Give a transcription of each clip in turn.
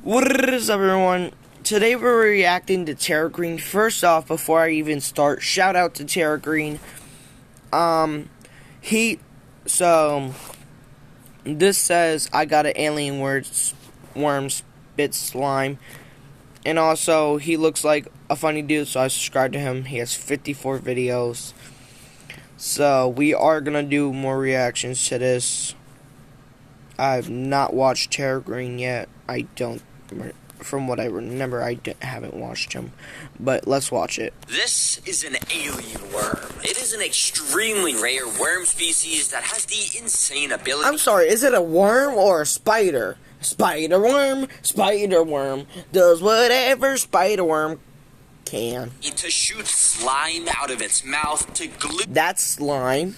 What is up, everyone? Today we're reacting to Terra Green. First off, before I even start, shout out to Terra Green. This says, I got an alien worm spit slime. And also, he looks like a funny dude, so I subscribed to him. He has 54 videos. So, we are gonna do more reactions to this. I've not watched Terra Green yet. From what I remember, I haven't watched him. But let's watch it. This is an alien worm. It is an extremely rare worm species that has the insane ability. I'm sorry, is it a worm or a spider? Spider worm does whatever spider worm can. To shoot slime out of its mouth to glue. That's slime.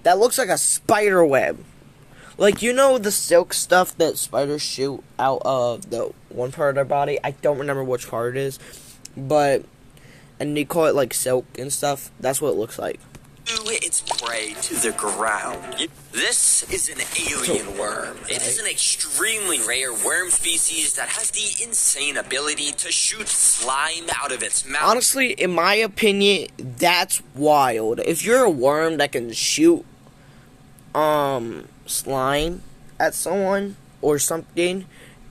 That looks like a spider web. Like, you know the silk stuff that spiders shoot out of the one part of their body? I don't remember which part it is. And they call it like silk and stuff. That's what it looks like. Its prey to the ground. This is an alien worm. It is an extremely rare worm species that has the insane ability to shoot slime out of its mouth. Honestly, in my opinion, that's wild. If you're a worm that can shoot slime at someone or something,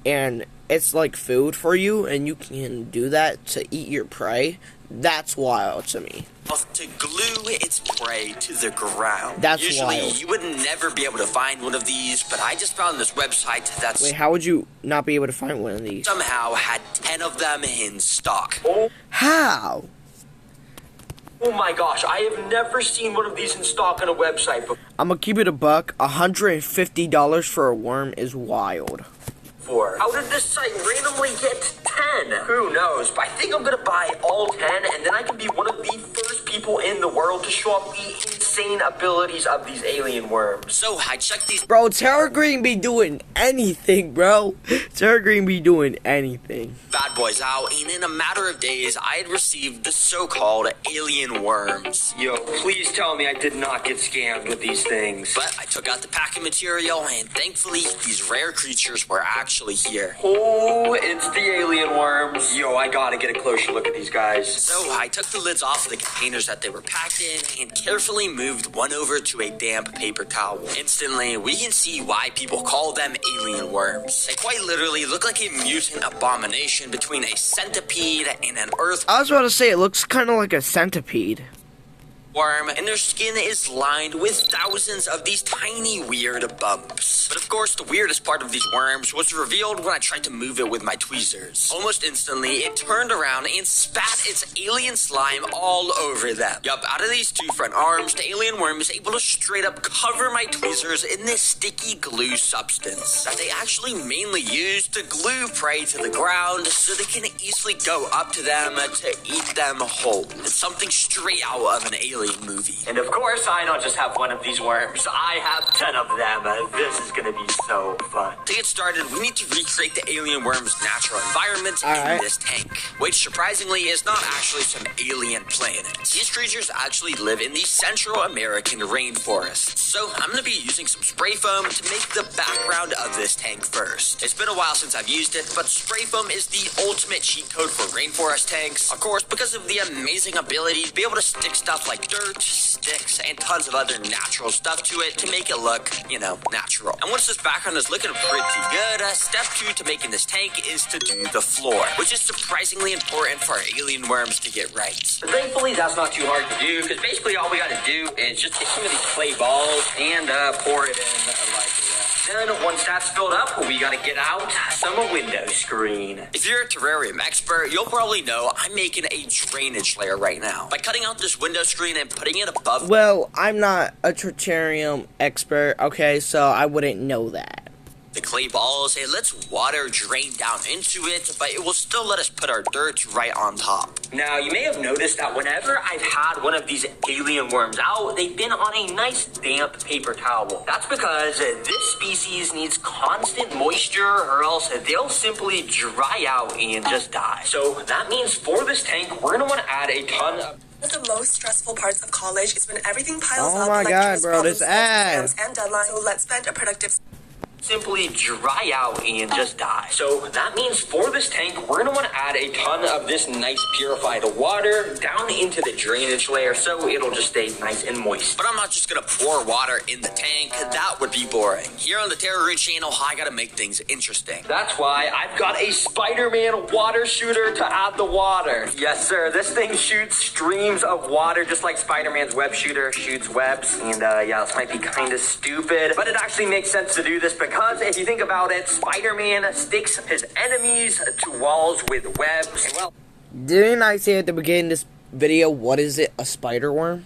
and it's like food for you, and you can do that to eat your prey, that's wild to me. To glue its prey to the ground. That's Usually, wild. you would never be able to find one of these, but I just found this website that's... Wait, how would you not be able to find one of these? Somehow had 10 of them in stock. How? Oh my gosh, I have never seen one of these in stock on a website before. I'm gonna keep it a buck. $150 for a worm is wild. How did this site randomly get 10? Who knows, but I think I'm gonna buy all 10, and then I can be one of the first people in the world to show off the insane abilities of these alien worms. So I checked these... Bro, Terra Green be doing anything, bro. Terra Green be doing anything. Bad boys out, and in a matter of days, I had received the so-called alien worms. Yo, please tell me I did not get scammed with these things. But I took out the packing material, and thankfully, these rare creatures were actually here. Oh, it's the alien worms. Yo, I gotta get a closer look at these guys. So I took the lids off of the containers that they were packed in and carefully moved one over to a damp paper towel. Instantly, we can see why people call them alien worms. They quite literally look like a mutant abomination between a centipede and an earth I was about to say, it looks kind of like a centipede. worm, and their skin is lined with thousands of these tiny weird bumps. But of course, the weirdest part of these worms was revealed when I tried to move it with my tweezers. Almost instantly, it turned around and spat its alien slime all over them. Yup, out of these two front arms, the alien worm is able to straight up cover my tweezers in this sticky glue substance that they actually mainly use to glue prey to the ground so they can easily go up to them to eat them whole. It's something straight out of an alien movie. And of course, I don't just have one of these worms. I have 10 of them. This is gonna be so fun. To get started, we need to recreate the alien worm's natural environment in this tank, which surprisingly is not actually some alien planet. These creatures actually live in the Central American rainforest. So I'm going to be using some spray foam to make the background of this tank first. It's been a while since I've used it, but spray foam is the ultimate cheat code for rainforest tanks. Of course, because of the amazing ability to be able to stick stuff like dirt, sticks, and tons of other natural stuff to it to make it look, natural. And once this background is looking pretty good, step 2 to making this tank is to do the floor, which is surprisingly important for alien worms to get right. But thankfully, that's not too hard to do, because basically all we gotta do is just take some of these clay balls and pour it in like that. Then once that's filled up, we gotta get out some window screen. If you're a terrarium expert, you'll probably know I'm making a drainage layer right now. By cutting out this window screen and putting it above... Well, I'm not a terrarium expert, okay, so I wouldn't know that. The clay balls, it lets water drain down into it, but it will still let us put our dirt right on top. Now, you may have noticed that whenever I've had one of these alien worms out, they've been on a nice damp paper towel. That's because this species needs constant moisture, or else they'll simply dry out and just die. So that means for this tank, we're going to want to add a ton of... One of the most stressful parts of college is when everything piles up. Oh my God, bro, this exams ad. and deadlines. So let's spend a productive... simply dry out and just die. So that means for this tank, we're gonna want to add a ton of this nice purified water down into the drainage layer so it'll just stay nice and moist. But I'm not just gonna pour water in the tank. That would be boring. Here on the Terra channel, I gotta make things interesting. That's why I've got a Spider-Man water shooter to add the water. Yes, sir. This thing shoots streams of water just like Spider-Man's web shooter shoots webs. And yeah, this might be kind of stupid, but it actually makes sense to do this because if you think about it, Spider-Man sticks his enemies to walls with webs. And well, didn't I say at the beginning of this video, what is it, a spider worm?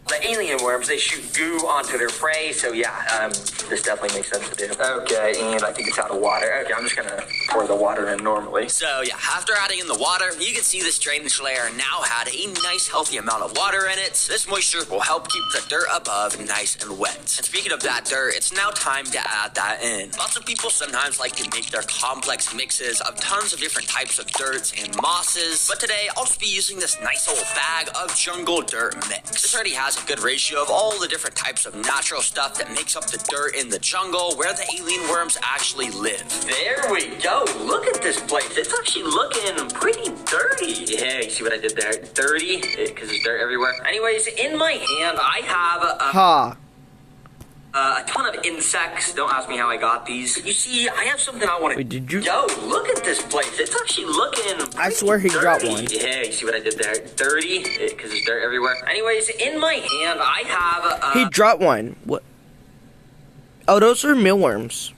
the alien worms, they shoot goo onto their prey, so yeah, this definitely makes sense to do. Okay, and I think it's out of water. Okay, I'm just gonna pour the water in normally. So yeah, after adding in the water, you can see this drainage layer now had a nice healthy amount of water in it. This moisture will help keep the dirt above nice and wet. And speaking of that dirt, it's now time to add that in. Lots of people sometimes like to make their complex mixes of tons of different types of dirts and mosses, but today I'll just be using this nice old bag of jungle dirt mix. This already has a good ratio of all the different types of natural stuff that makes up the dirt in the jungle where the alien worms actually live. There we go. Look at this place. It's actually looking pretty dirty. Yeah, you see what I did there? Dirty, because there's dirt everywhere. Anyways, in my hand, I have a ton of insects. Don't ask me how I got these. You see, I have something I want to... Wait, did you... Yo, look at this place. It's actually looking I swear he dirty. dropped one. Yeah, you see what I did there? Dirty, because there's dirt everywhere. Anyways, in my hand, I have He dropped one. What? Oh, those are mealworms.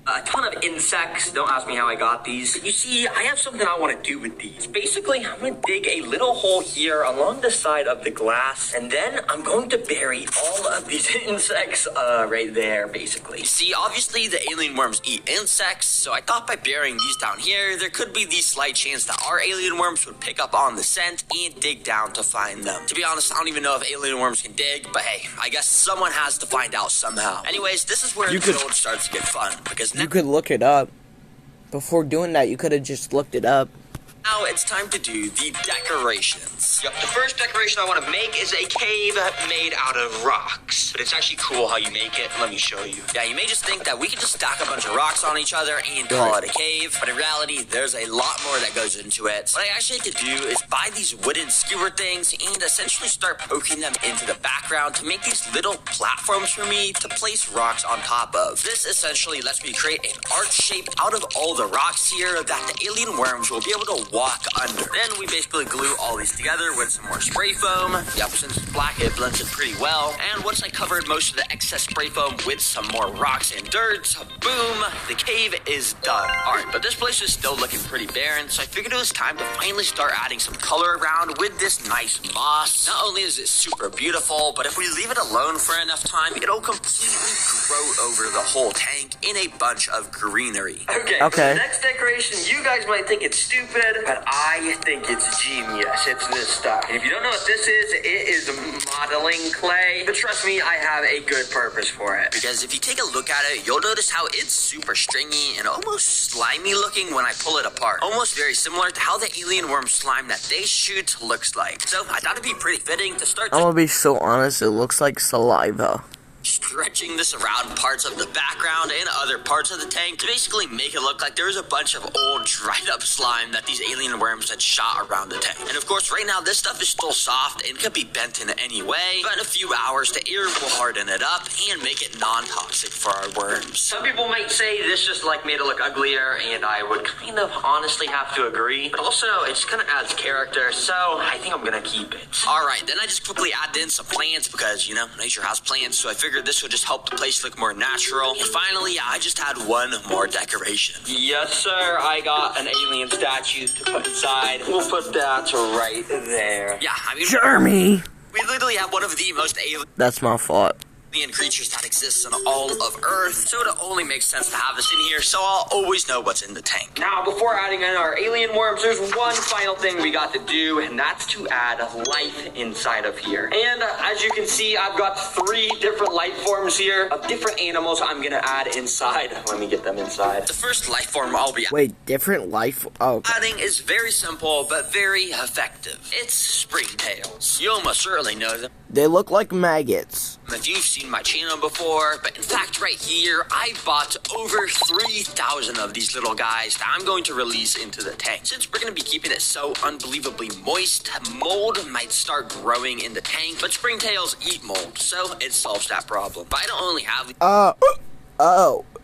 a ton of insects. Don't ask me how I got these. You see, I have something I want to do with these. Basically, I'm going to dig a little hole here along the side of the glass, and then I'm going to bury all of these insects right there, basically. You see, obviously the alien worms eat insects, so I thought by burying these down here, there could be the slight chance that our alien worms would pick up on the scent and dig down to find them. To be honest, I don't even know if alien worms can dig, but hey, I guess someone has to find out somehow. Anyways, this is where the build starts to get fun, because You could look it up. Before doing that, you could have just looked it up. now it's time to do the decorations. Yep, the first decoration I want to make is a cave made out of rocks. But it's actually cool how you make it. Let me show you. Yeah, you may just think that we can just stack a bunch of rocks on each other and call it a cave, but in reality, there's a lot more that goes into it. What I actually had to do is buy these wooden skewer things and essentially start poking them into the background to make these little platforms for me to place rocks on top of. This essentially lets me create an arch shape out of all the rocks here that the alien worms will be able to walk under. Then we basically glue all these together with some more spray foam. Yep, since it's black, it blends in pretty well. And once I covered most of the excess spray foam with some more rocks and dirt, boom, the cave is done. Alright, but this place is still looking pretty barren, so I figured it was time to finally start adding some color around with this nice moss. Not only is it super beautiful, but if we leave it alone for enough time, it'll completely grow over the whole tank in a bunch of greenery. Okay. The next decoration, you guys might think it's stupid, but I think it's genius. It's this stuff. And if you don't know what this is, it is modeling clay. But trust me, I have a good purpose for it. Because if you take a look at it, you'll notice how it's super stringy and almost slimy looking when I pull it apart. Almost very similar to how the alien worm slime that they shoot looks like. So I thought it'd be pretty fitting to start I'm gonna be so honest, it looks like saliva. stretching this around parts of the background and other parts of the tank to basically make it look like there's a bunch of old dried up slime that these alien worms had shot around the tank. And of course, right now this stuff is still soft and could be bent in any way, but in a few hours the air will harden it up and make it non-toxic for our worms. Some people might say this just like made it look uglier, and I would kind of honestly have to agree. But also, it just kind of adds character, so I think I'm gonna keep it. Alright, then I just quickly added in some plants because, you know, nature has plants, so I figured this would just help the place look more natural. And finally, I just had one more decoration. Yes, sir. I got an alien statue to put inside. We'll put that right there. Yeah, I mean, Jeremy! we literally have one of the most alien That's my fault. creatures that exists on all of Earth, so it only makes sense to have this in here, so I'll always know what's in the tank. Now, before adding in our alien worms, there's one final thing we got to do, and that's to add life inside of here. And as you can see, I've got 3 different life forms here of different animals I'm gonna add inside. Let me get them inside. The first life form I'll be Wait, different life? Oh, adding is very simple, but very effective. It's springtails. You almost certainly know them. They look like maggots. If you've seen my channel before, but in fact right here, I bought over 3,000 of these little guys that I'm going to release into the tank. Since we're going to be keeping it so unbelievably moist, mold might start growing in the tank, but springtails eat mold, so it solves that problem. But I don't only have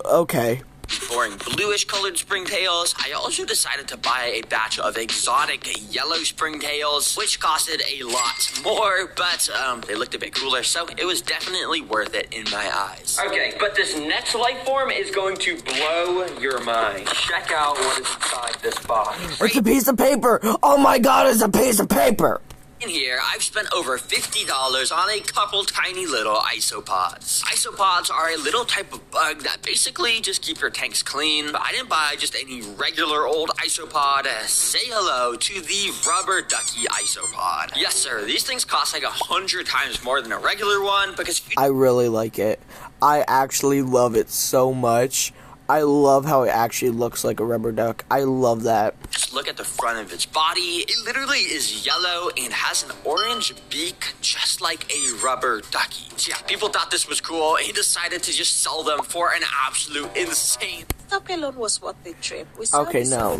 okay. boring bluish colored springtails. I also decided to buy a batch of exotic yellow springtails, which costed a lot more, but they looked a bit cooler, so it was definitely worth it in my eyes. Okay, but this next life form is going to blow your mind. Check out what is inside this box. It's a piece of paper. Oh my god, it's a piece of paper. In here, I've spent over $50 on a couple tiny little isopods. Isopods are a little type of bug that basically just keep your tanks clean, but I didn't buy just any regular old isopod. Say hello to the rubber ducky isopod. Yes, sir, these things cost like 100 times more than a regular one because I really like it. I actually love it so much. I love how it actually looks like a rubber duck. I love that. Just look at the front of its body. It literally is yellow and has an orange beak, just like a rubber ducky. So yeah, people thought this was cool. He decided to just sell them for an absolute insane. Duck alone was what they trimmed. Okay, no.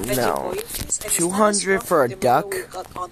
200 for a duck? An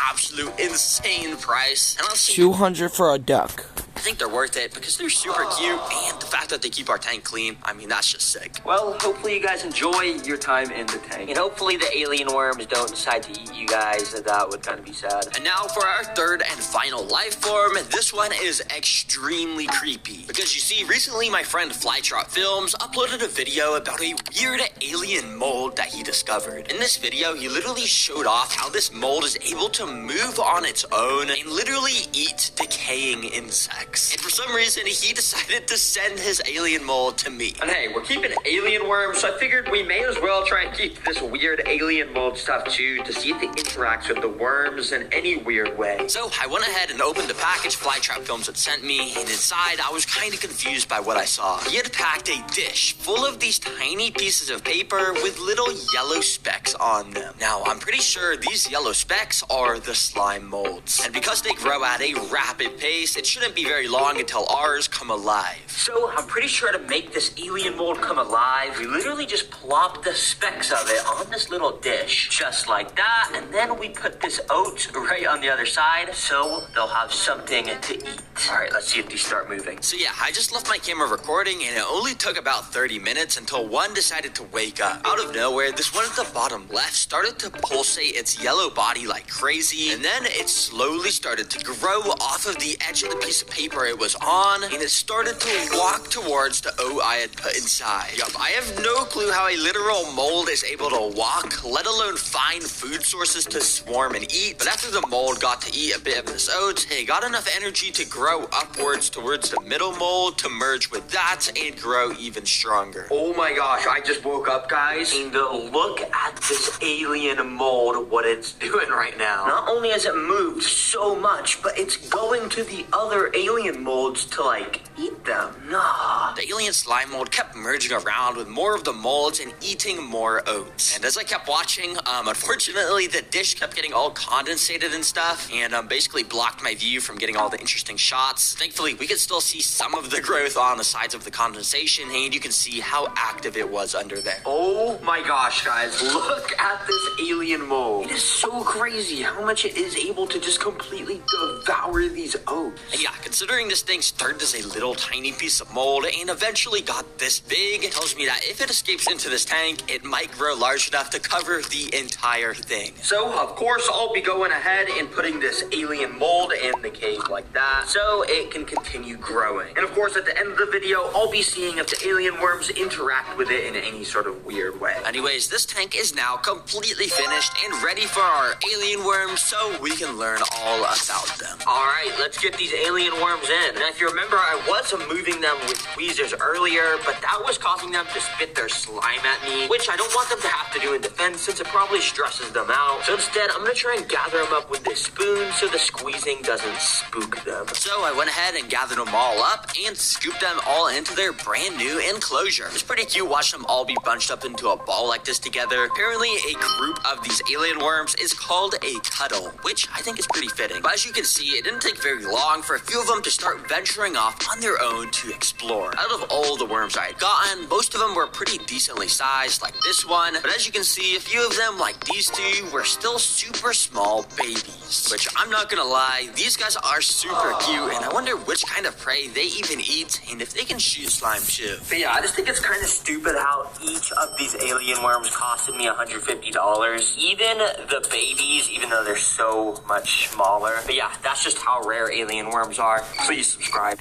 absolute insane price. And I'll see 200 for a duck. I think they're worth it because they're super cute, and the fact that they keep our tank clean, I mean, that's just sick. Well, hopefully you guys enjoy your time in the tank. And hopefully the alien worms don't decide to eat you guys. That would kind of be sad. And now for our third and final life form. This one is extremely creepy. Because you see, recently my friend Flytrot Films uploaded a video about a weird alien mold that he discovered. In this video, he literally showed off how this mold is able to move on its own and literally eat decaying insects. And for some reason, he decided to send his alien mold to me. And hey, we're keeping alien worms, so I figured we may as well try and keep this weird alien mold stuff too, to see if it interacts with the worms in any weird way. So I went ahead and opened the package Flytrap Films had sent me, and inside I was kind of confused by what I saw. He had packed a dish full of these tiny pieces of paper with little yellow specks on them. Now, I'm pretty sure these yellow specks are the slime molds. And because they grow at a rapid pace, it shouldn't be very long until ours come alive. So I'm pretty sure to make this alien mold come alive, we literally just plop the specks of it on this little dish, just like that, and then we put this oat right on the other side, so they'll have something to eat. All right, let's see if these start moving. So yeah, I just left my camera recording, and it only took about 30 minutes until one decided to wake up. Out of nowhere, this one at the bottom left started to pulsate its yellow body like crazy, and then it slowly started to grow off of the edge of the piece of paper it was on, and it started to walk towards the oat I had put inside. Yup, I have no clue how a literal mold is able to walk, let alone find food sources to swarm and eat, but after the mold got to eat a bit of this oat, it got enough energy to grow upwards towards the middle mold to merge with that and grow even stronger. Oh my gosh, I just woke up, guys, and look at this alien mold, what it's doing right now. Not only has it moved so much, but it's going to the other alien molds to, like, eat them. Nah. The alien slime mold kept merging around with more of the molds and eating more oats. And as I kept watching, unfortunately, the dish kept getting all condensated and stuff, and basically blocked my view from getting all the interesting shots. Thankfully, we could still see some of the growth on the sides of the condensation, and you can see how active it was under there. Oh my gosh, guys, look at this alien mold. It is so crazy how much it is able to just completely devour these oats. And yeah, considering this thing started as a little tiny piece of mold and eventually got this big, it tells me that if it escapes into this tank, it might grow large enough to cover the entire thing. So, of course, I'll be going ahead and putting this alien mold in the cave like that, so it can continue growing. And of course, at the end of the video, I'll be seeing if the alien worms interact with it in any sort of weird way. Anyways, this tank is now completely finished and ready for our alien worms so we can learn all about them. All right, let's get these alien worms worms in. And if you remember, I was moving them with tweezers earlier, but that was causing them to spit their slime at me, which I don't want them to have to do in defense since it probably stresses them out. So instead, I'm gonna try and gather them up with this spoon so the squeezing doesn't spook them. So I went ahead and gathered them all up and scooped them all into their brand new enclosure. It's pretty cute watching them all be bunched up into a ball like this together. Apparently, a group of these alien worms is called a cuddle, which I think is pretty fitting. But as you can see, it didn't take very long for a few of them to start venturing off on their own to explore. Out of all the worms I had gotten, most of them were pretty decently sized, like this one. But as you can see, a few of them, like these two, were still super small babies. Which, I'm not gonna lie, these guys are super cute, and I wonder which kind of prey they even eat, and if they can shoot slime too. But yeah, I just think it's kind of stupid how each of these alien worms costed me $150. Even the babies, even though they're so much smaller. But yeah, that's just how rare alien worms are. Please subscribe.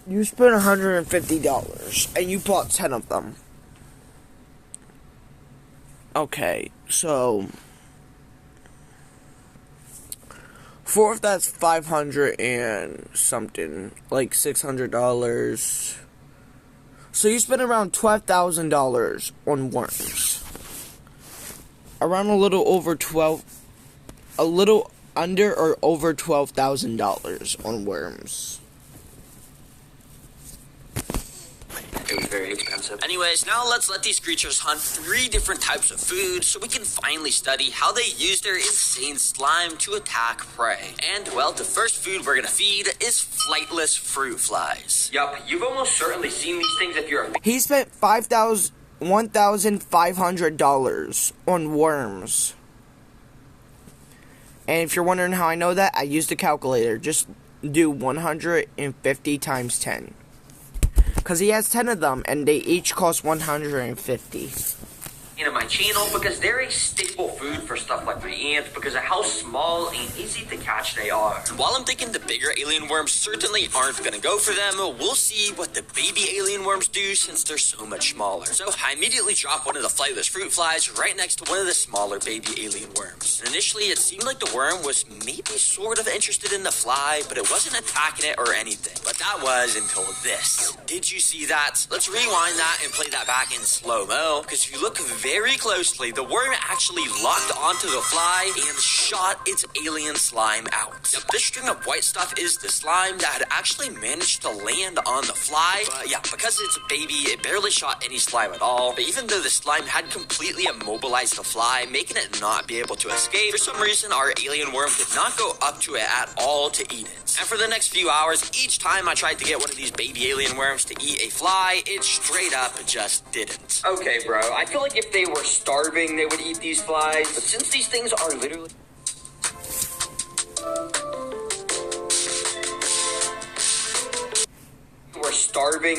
You spent $150 and you bought 10 of them. Okay, so fourth, that's 500 and something, like $600. So you spent around $12,000 on worms. Around a little under or over $12,000 on worms. It was very expensive. Anyways, now let's let these creatures hunt 3 different types of food so we can finally study how they use their insane slime to attack prey. And, well, the first food we're gonna feed is flightless fruit flies. Yup, you've almost certainly seen these things if you're a He spent $1,500 on worms. And if you're wondering how I know that, I used a calculator. Just do 150 times 10. Because he has 10 of them, and they each cost 150. into my channel because they're a staple food for stuff like my ants because of how small and easy to catch they are. And while I'm thinking the bigger alien worms certainly aren't gonna go for them, we'll see what the baby alien worms do since they're so much smaller. So I immediately drop one of the flightless fruit flies right next to one of the smaller baby alien worms. And initially it seemed like the worm was maybe sort of interested in the fly, but it wasn't attacking it or anything. But that was until this. Did you see that? Let's rewind that and play that back in slow-mo, because if you look very closely, the worm actually locked onto the fly and shot its alien slime out. Now, this string of white stuff is the slime that had actually managed to land on the fly. But yeah, because it's a baby, it barely shot any slime at all. But even though the slime had completely immobilized the fly, making it not be able to escape, for some reason our alien worm did not go up to it at all to eat it. And for the next few hours, each time I tried to get one of these baby alien worms to eat a fly, it straight up just didn't. Okay, bro, I feel like if they were starving, they would eat these flies. But since these things are literally...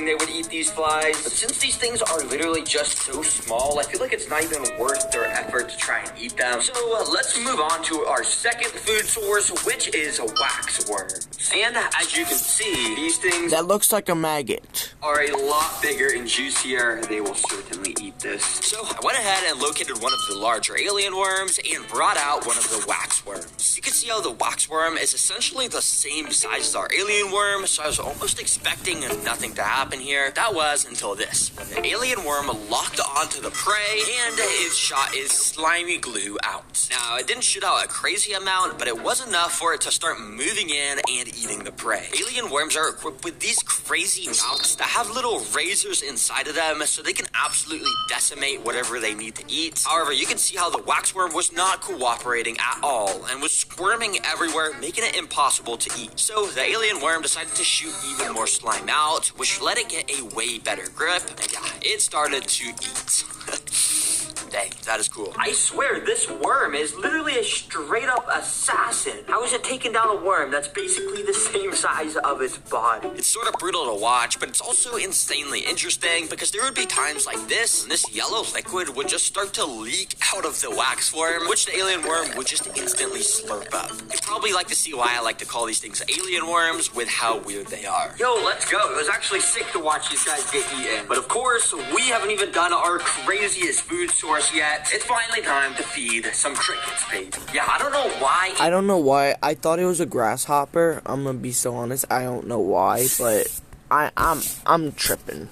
they would eat these flies. But since these things are literally just so small, I feel like it's not even worth their effort to try and eat them. So let's move on to our second food source, which is wax worms. And as you can see, these things that looks like a maggot are a lot bigger and juicier. They will certainly eat this. So I went ahead and located one of the larger alien worms and brought out one of the wax worms. You can see how the wax worm is essentially the same size as our alien worm, so I was almost expecting nothing to happen here. That was until this, when the alien worm locked onto the prey and it shot its slimy glue out. Now, it didn't shoot out a crazy amount, but it was enough for it to start moving in and eating the prey. Alien worms are equipped with these crazy mouths that have little razors inside of them, so they can absolutely decimate whatever they need to eat. However, you can see how the waxworm was not cooperating at all and was squirming everywhere, making it impossible to eat. So the alien worm decided to shoot even more slime out, which let it get a way better grip, and yeah, it started to eat. Dang, that is cool. I swear, this worm is literally a straight-up assassin. How is it taking down a worm that's basically the same size of its body? It's sort of brutal to watch, but it's also insanely interesting because there would be times like this, and this yellow liquid would just start to leak out of the wax worm, which the alien worm would just instantly slurp up. You'd probably like to see why I like to call these things alien worms with how weird they are. Yo, let's go. It was actually sick to watch these guys get eaten. But of course, we haven't even done our craziest food source course, yet it's finally time to feed some crickets, baby. Yeah, I don't know why. I don't know why. I thought it was a grasshopper. I'm gonna be so honest. I don't know why, but I'm tripping.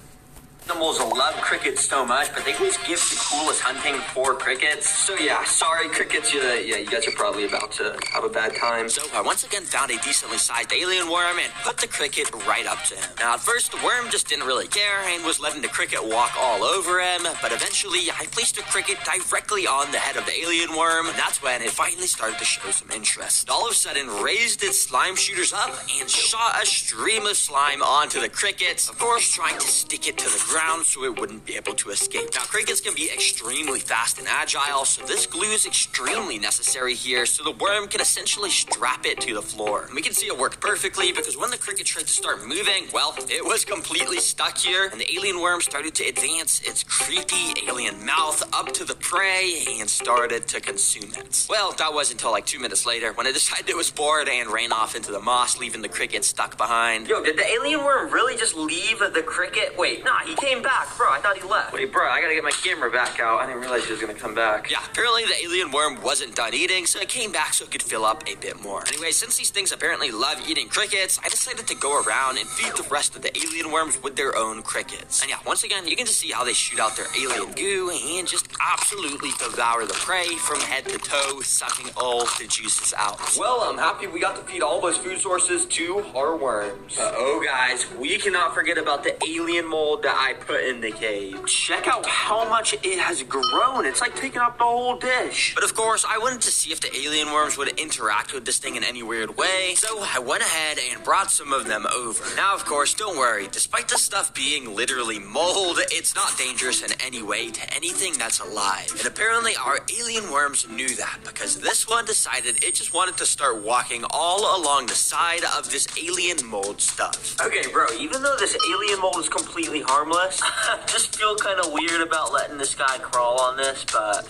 Animals love crickets so much, but they always give the coolest hunting for crickets. So yeah, sorry crickets, you guys are probably about to have a bad time. So I once again found a decently sized alien worm and put the cricket right up to him. Now at first the worm just didn't really care and was letting the cricket walk all over him, but eventually I placed the cricket directly on the head of the alien worm, and that's when it finally started to show some interest. It all of a sudden raised its slime shooters up and shot a stream of slime onto the cricket, of course trying to stick it to the ground so it wouldn't be able to escape. Now, crickets can be extremely fast and agile, so this glue is extremely necessary here so the worm can essentially strap it to the floor. And we can see it worked perfectly because when the cricket tried to start moving, well, it was completely stuck here, and the alien worm started to advance its creepy alien mouth up to the prey and started to consume it. Well, that was until like 2 minutes later when it decided it was bored and ran off into the moss, leaving the cricket stuck behind. Yo, did the alien worm really just leave the cricket? Wait, nah, he came back. Bro, I thought he left. Wait, bro, I gotta get my camera back out. I didn't realize he was gonna come back. Yeah, apparently the alien worm wasn't done eating, so it came back so it could fill up a bit more. Anyway, since these things apparently love eating crickets, I decided to go around and feed the rest of the alien worms with their own crickets. And yeah, once again, you can just see how they shoot out their alien goo and just absolutely devour the prey from head to toe, sucking all the juices out. Well, I'm happy we got to feed all those food sources to our worms. Oh, guys, we cannot forget about the alien mold that I put in the cave. Check out how much it has grown. It's like taking up the whole dish. But of course, I wanted to see if the alien worms would interact with this thing in any weird way, so I went ahead and brought some of them over. Now, of course, don't worry, despite this stuff being literally mold, it's not dangerous in any way to anything that's alive. And apparently our alien worms knew that, because this one decided it just wanted to start walking all along the side of this alien mold stuff. Okay, bro, even though this alien mold is completely harmless, I just feel kind of weird about letting this guy crawl on this, but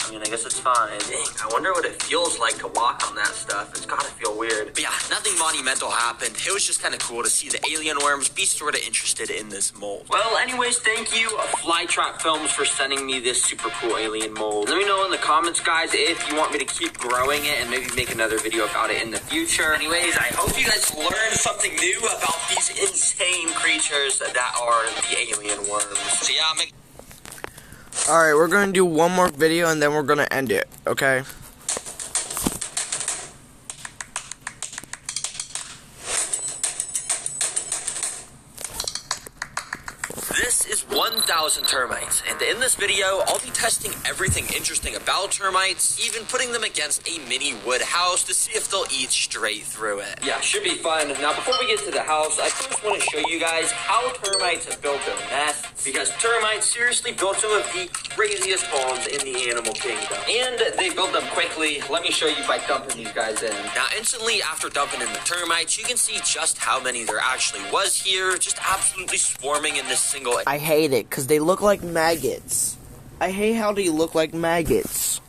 I mean, I guess it's fine. Dang, I wonder what it feels like to walk on that stuff. It's gotta feel weird. But yeah, nothing monumental happened. It was just kind of cool to see the alien worms be sort of interested in this mold. Well, anyways, thank you, Flytrap Films, for sending me this super cool alien mold. Let me know in the comments, guys, if you want me to keep growing it and maybe make another video about it in the future. Anyways, I hope you guys learned something new about these insane creatures that are the alien worms. So yeah, Alright, we're gonna do one more video and then we're gonna end it, okay? This is 1,000 termites, and in this video, I'll be testing everything interesting about termites, even putting them against a mini wood house to see if they'll eat straight through it. Yeah, should be fun. Now, before we get to the house, I first want to show you guys how termites have built their nests, because termites seriously built some of the craziest homes in the animal kingdom. And they build them quickly. Let me show you by dumping these guys in. Now, instantly after dumping in the termites, you can see just how many there actually was here, just absolutely swarming in this single. I hate it, because they look like maggots. I hate how they look like maggots.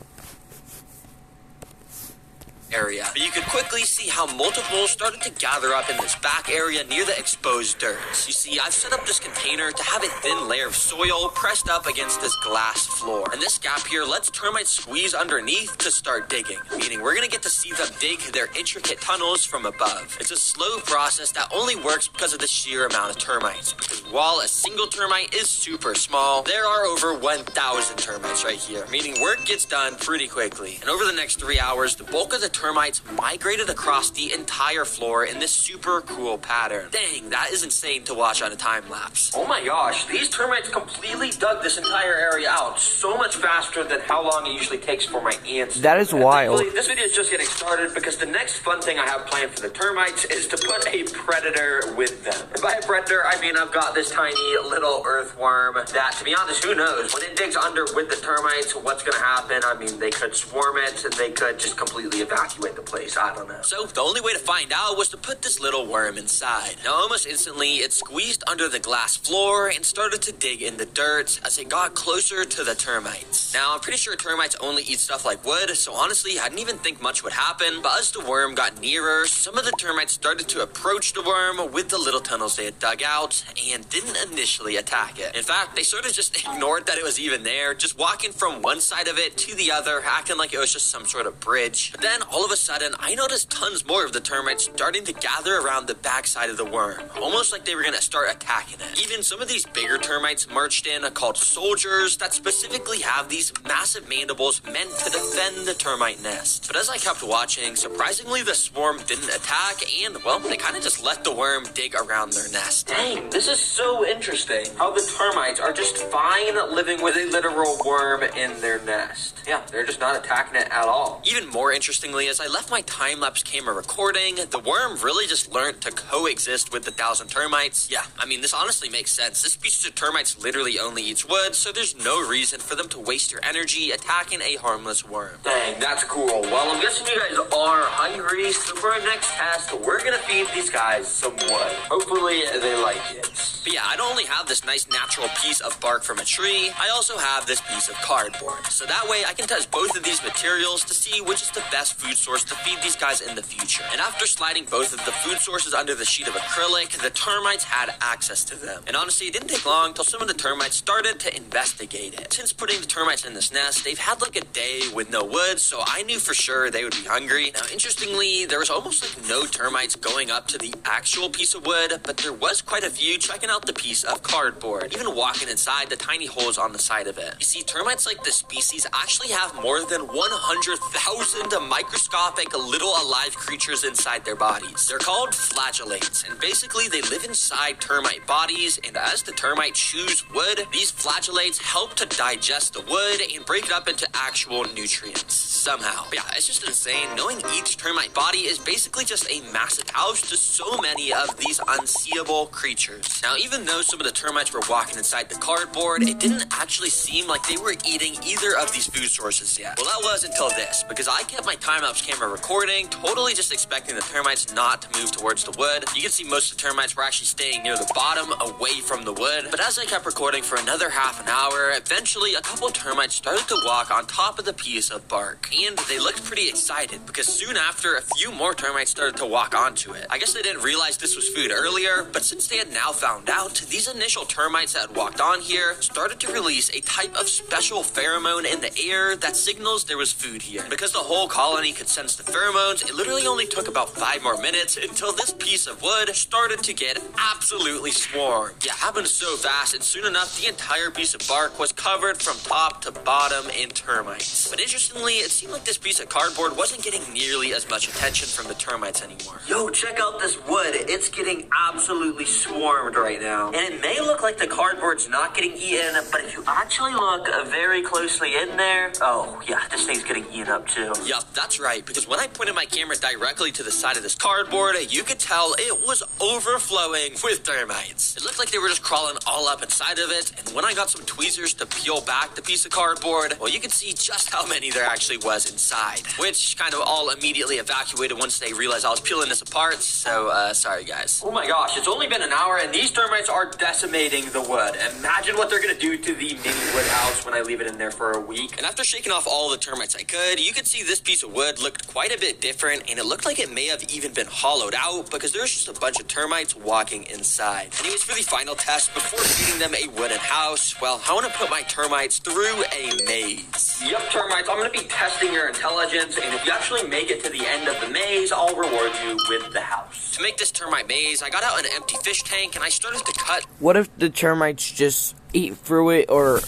Area. But you could quickly see how multiple started to gather up in this back area near the exposed dirt. You see, I've set up this container to have a thin layer of soil pressed up against this glass floor. And this gap here lets termites squeeze underneath to start digging, meaning we're gonna get to see them dig their intricate tunnels from above. It's a slow process that only works because of the sheer amount of termites. Because while a single termite is super small, there are over 1,000 termites right here, meaning work gets done pretty quickly. And over the next 3 hours, the bulk of the termites migrated across the entire floor in this super cool pattern. Dang, that is insane to watch on a time lapse. Oh my gosh, these termites completely dug this entire area out so much faster than how long it usually takes for my ants. That is wild. This video is just getting started because the next fun thing I have planned for the termites is to put a predator with them. And by a predator, I mean I've got this tiny little earthworm that, to be honest, who knows? When it digs under with the termites, what's gonna happen? I mean, they could swarm it, they could just completely evacuate evacuate the place. I don't know. So the only way to find out was to put this little worm inside. Now almost instantly, it squeezed under the glass floor and started to dig in the dirt as it got closer to the termites. Now I'm pretty sure termites only eat stuff like wood, so honestly I didn't even think much would happen, but as the worm got nearer, some of the termites started to approach the worm with the little tunnels they had dug out and didn't initially attack it. In fact, they sort of just ignored that it was even there, just walking from one side of it to the other, acting like it was just some sort of bridge. But then all of a sudden, I noticed tons more of the termites starting to gather around the backside of the worm, almost like they were going to start attacking it. Even some of these bigger termites marched in, called soldiers, that specifically have these massive mandibles meant to defend the termite nest. But as I kept watching, surprisingly the swarm didn't attack, and well, they kind of just let the worm dig around their nest. Dang, this is so interesting. How the termites are just fine living with a literal worm in their nest. Yeah, they're just not attacking it at all. Even more interestingly, as I left my time-lapse camera recording, the worm really just learned to coexist with the 1,000 termites. Yeah, I mean, this honestly makes sense. This species of termites literally only eats wood, so there's no reason for them to waste their energy attacking a harmless worm. Dang, that's cool. Well, I'm guessing you guys are hungry, so for our next test, we're gonna feed these guys some wood. Hopefully, they like it. But yeah, I don't only have this nice natural piece of bark from a tree, I also have this piece of cardboard. So that way, I can test both of these materials to see which is the best food source to feed these guys in the future. And after sliding both of the food sources under the sheet of acrylic, the termites had access to them. And honestly, it didn't take long till some of the termites started to investigate it. Since putting the termites in this nest, they've had like a day with no wood, so I knew for sure they would be hungry. Now, interestingly, there was almost like no termites going up to the actual piece of wood, but there was quite a few checking out the piece of cardboard, even walking inside the tiny holes on the side of it. You see, termites like this species actually have more than 100,000 microscopic little alive creatures inside their bodies. They're called flagellates, and basically they live inside termite bodies, and as the termite chews wood, these flagellates help to digest the wood and break it up into actual nutrients somehow. But yeah, it's just insane knowing each termite body is basically just a massive house to so many of these unseeable creatures. Now, even though some of the termites were walking inside the cardboard, it didn't actually seem like they were eating either of these food sources yet. Well, that was until this, because I kept my time-lapse camera recording, totally just expecting the termites not to move towards the wood. You can see most of the termites were actually staying near the bottom, away from the wood. But as I kept recording for another half an hour, eventually a couple of termites started to walk on top of the piece of bark. And they looked pretty excited, because soon after, a few more termites started to walk onto it. I guess they didn't realize this was food earlier, but since they had now found out, these initial termites that had walked on here started to release a type of special pheromone in the air that signals there was food here. Because the whole colony could sense the pheromones, it literally only took about 5 more minutes until this piece of wood started to get absolutely swarmed. Yeah, it happened so fast, and soon enough, the entire piece of bark was covered from top to bottom in termites. But interestingly, it seemed like this piece of cardboard wasn't getting nearly as much attention from the termites anymore. Yo, check out this wood. It's getting absolutely swarmed right now. And it may look like the cardboard's not getting eaten, but if you actually look very closely in there, oh yeah, this thing's getting eaten up too. Yup, that's right, because when I pointed my camera directly to the side of this cardboard, you could tell it was overflowing with termites. It looked like they were just crawling all up inside of it, and when I got some tweezers to peel back the piece of cardboard, well, you could see just how many there actually was inside, which kind of all immediately evacuated once they realized I was peeling this apart, so sorry guys. Oh my gosh, it's only been an hour and these termites are decimating the wood. Imagine what they're gonna do to the mini wood house when I leave it in there for a week. And after shaking off all the termites I could, you could see this piece of wood looked quite a bit different, and it looked like it may have even been hollowed out because there was just a bunch of termites walking inside. Anyways, for the final test, before feeding them a wooden house, well, I want to put my termites through a maze. Yep, termites, I'm gonna be testing your intelligence, and if you actually make it to the end of the maze, I'll reward you with the house. To make this termite maze, I got out an empty fish tank and I started to cut. What if the termites just eat through it, or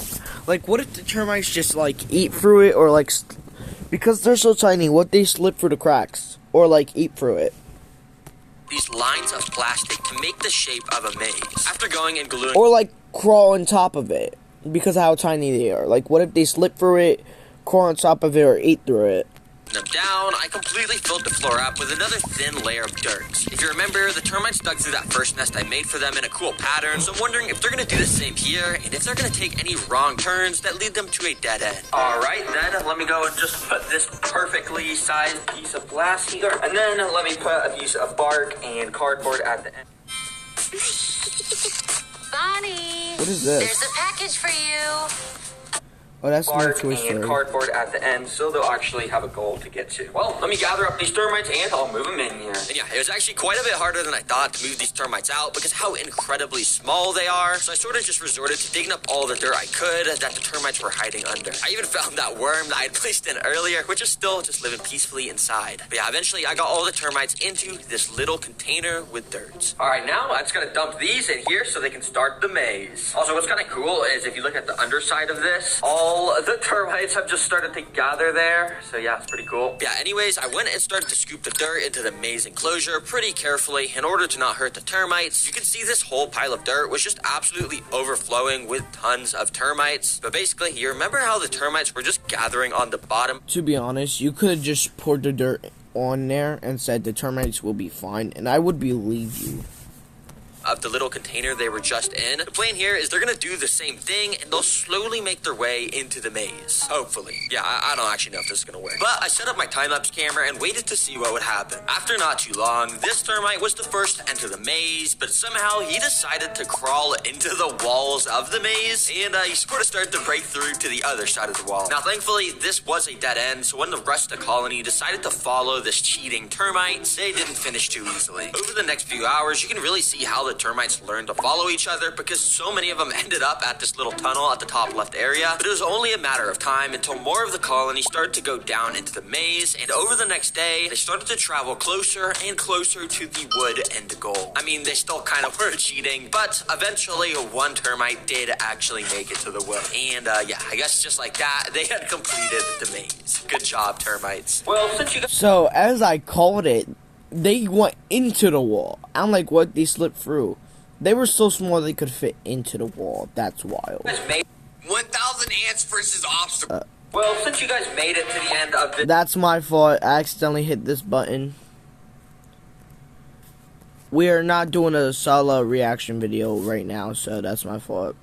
like what if the termites just like eat through it, or like because they're so tiny, what they slip through the cracks or like eat through it? These lines of plastic to make the shape of a maze. After going and gluing, or like crawl on top of it because of how tiny they are. Like what if they slip through it, crawl on top of it, or eat through it? knocking them down, I completely filled the floor up with another thin layer of dirt. If you remember, the termites dug through that first nest I made for them in a cool pattern, so I'm wondering if they're gonna do the same here, and if they're gonna take any wrong turns that lead them to a dead end. Alright, then let me go and just put this perfectly sized piece of glass here, and then let me put a piece of bark and cardboard at the end. Bonnie! What is this? There's a package for you. Oh, that's no Bark Toy and Story. cardboard at the end, so they'll actually have a goal to get to. Well, let me gather up these termites and I'll move them in here. And yeah, it was actually quite a bit harder than I thought to move these termites out because how incredibly small they are. So I sort of just resorted to digging up all the dirt I could that the termites were hiding under. I even found that worm that I had placed in earlier, which is still just living peacefully inside. But yeah, eventually I got all the termites into this little container with dirt. Alright, now I'm just gonna dump these in here so they can start the maze. Also, what's kind of cool is if you look at the underside of this, all the termites have just started to gather there. So yeah, it's pretty cool. Yeah, anyways, I went and started to scoop the dirt into the maze enclosure pretty carefully in order to not hurt the termites. You can see this whole pile of dirt was just absolutely overflowing with tons of termites. But basically, you remember how the termites were just gathering on the bottom? To be honest, you could have just poured the dirt on there and said the termites will be fine, and I would believe you. Of the little container they were just in. The plan here is they're gonna do the same thing and they'll slowly make their way into the maze. Hopefully. Yeah, I don't actually know if this is gonna work. But I set up my time-lapse camera and waited to see what would happen. After not too long, this termite was the first to enter the maze, but somehow he decided to crawl into the walls of the maze and he sort of started to break through to the other side of the wall. Now, thankfully, this was a dead end, so when the rest of the colony decided to follow this cheating termite, they didn't finish too easily. Over the next few hours, you can really see how the termites learned to follow each other because so many of them ended up at this little tunnel at the top left area. But it was only a matter of time until more of the colony started to go down into the maze, and over the next day, they started to travel closer and closer to the wood end goal. I mean, they still kind of were cheating, but eventually one termite did actually make it to the wood. And yeah, I guess just like that, they had completed the maze. Good job, termites. Well, since you guys So, as I called it, they went into the wall. I'm like, what? They slipped through. They were so small they could fit into the wall. That's wild. made 1,000 ants versus obstacles. well, since you guys made it to the end of this That's my fault. I accidentally hit this button. We are not doing a solo reaction video right now, so that's my fault.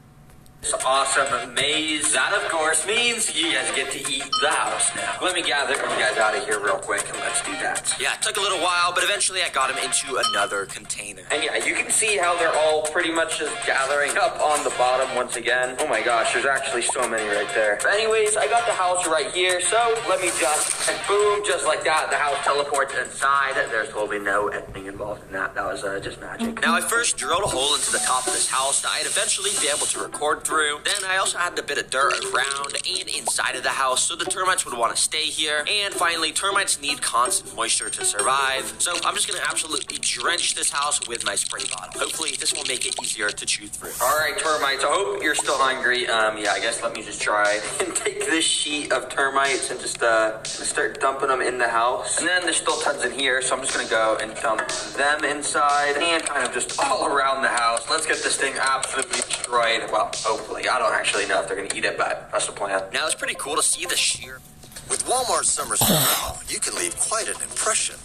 awesome maze, that of course means you guys get to eat the house now. Let me gather you guys out of here real quick and let's do that. Yeah, it took a little while, but eventually I got him into another container. And yeah, you can see how they're all pretty much just gathering up on the bottom once again. Oh my gosh, there's actually so many right there. But anyways, I got the house right here, so let me just, and boom, just like that, the house teleports inside. There's totally no editing involved in that. That was just magic. Now, I first drilled a hole into the top of this house that I'd eventually be able to record through. Then I also had a bit of dirt around and inside of the house, so the termites would want to stay here. And finally, termites need constant moisture to survive. So I'm just going to absolutely drench this house with my spray bottle. Hopefully, this will make it easier to chew through. Alright, termites, I hope you're still hungry. Yeah, I guess let me just try and take this sheet of termites and just start dumping them in the house. And then there's still tons in here, so I'm just gonna go and dump them inside and kind of just all around the house. Let's get this thing absolutely destroyed. Well, hopefully. I don't actually know if they're gonna eat it, but that's the plan. Now, it's pretty cool to see the sheer... With Walmart's summer sale, you can leave quite an impression.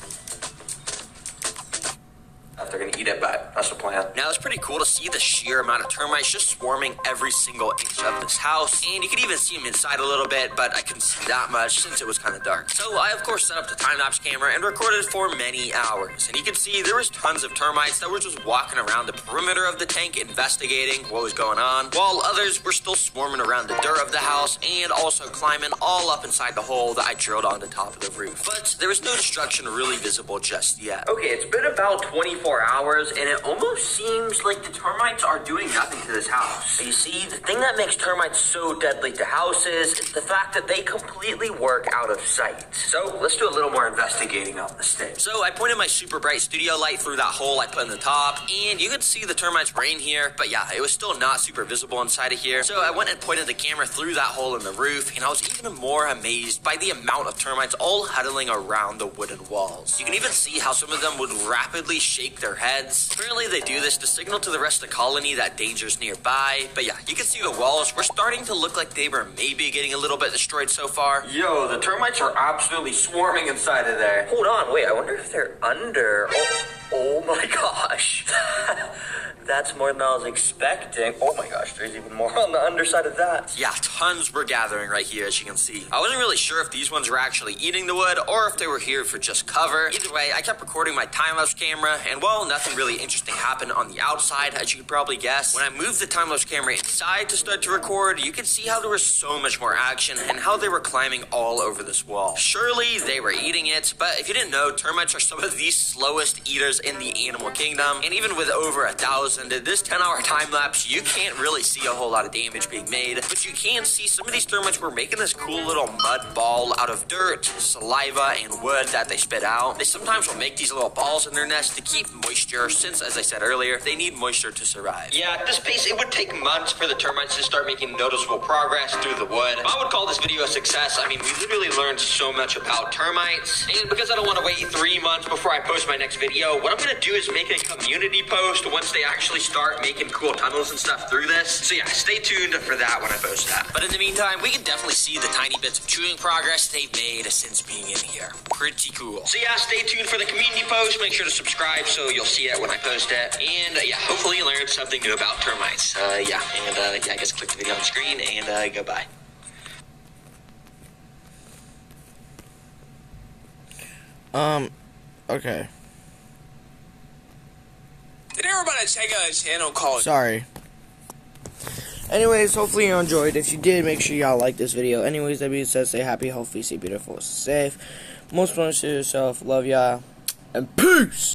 If they're gonna eat it, but that's the plan. Now, it's pretty cool to see the sheer amount of termites just swarming every single inch of this house. And you could even see them inside a little bit, but I couldn't see that much since it was kind of dark. So I, of course, set up the time-lapse camera and recorded for many hours. And you can see there was tons of termites that were just walking around the perimeter of the tank investigating what was going on, while others were still swarming around the dirt of the house and also climbing all up inside the hole that I drilled on the top of the roof. But there was no destruction really visible just yet. Okay, it's been about 24 hours, and it almost seems like the termites are doing nothing to this house. You see, the thing that makes termites so deadly to houses is the fact that they completely work out of sight. So let's do a little more investigating on this thing. So I pointed my super bright studio light through that hole I put in the top, and you could see the termites were in here, but yeah, it was still not super visible inside of here. So I went and pointed the camera through that hole in the roof, and I was even more amazed by the amount of termites all huddling around the wooden walls. You can even see how some of them would rapidly shake shake their heads. Apparently they do this to signal to the rest of the colony that danger's nearby. But yeah, you can see the walls were starting to look like they were maybe getting a little bit destroyed so far. Yo, the termites are absolutely swarming inside of there. Hold on, wait, I wonder if they're under. Oh my gosh. That's more than I was expecting. Oh my gosh, there's even more on the underside of that. Yeah, tons were gathering right here, as you can see. I wasn't really sure if these ones were actually eating the wood or if they were here for just cover. Either way, I kept recording my time-lapse camera, and well, nothing really interesting happened on the outside, as you could probably guess. When I moved the time-lapse camera inside to start to record, you could see how there was so much more action and how they were climbing all over this wall. Surely, they were eating it, but if you didn't know, termites are some of the slowest eaters in the animal kingdom, and even with over 1,000, this 10-hour time-lapse, you can't really see a whole lot of damage being made, but you can see some of these termites were making this cool little mud ball out of dirt, saliva, and wood that they spit out. They sometimes will make these little balls in their nest to keep moisture, since, as I said earlier, they need moisture to survive. Yeah, at this pace, it would take months for the termites to start making noticeable progress through the wood. I would call this video a success. I mean, we literally learned so much about termites, and because I don't want to wait 3 months before I post my next video, what I'm going to do is make a community post once they actually start making cool tunnels and stuff through this. So yeah, stay tuned for that when I post that. But in the meantime, we can definitely see the tiny bits of chewing progress they've made since being in here. Pretty cool. So yeah, stay tuned for the community post. Make sure to subscribe so you'll see it when I post it. And yeah, hopefully you learned something new about termites. Yeah, I guess click the video on the screen and goodbye. Okay. Did everybody check out a channel called... Sorry. Anyways, hopefully you enjoyed. If you did, make sure y'all like this video. Anyways, that being said, stay happy, healthy, stay beautiful, stay safe. Most importantly to yourself. Love y'all. And peace!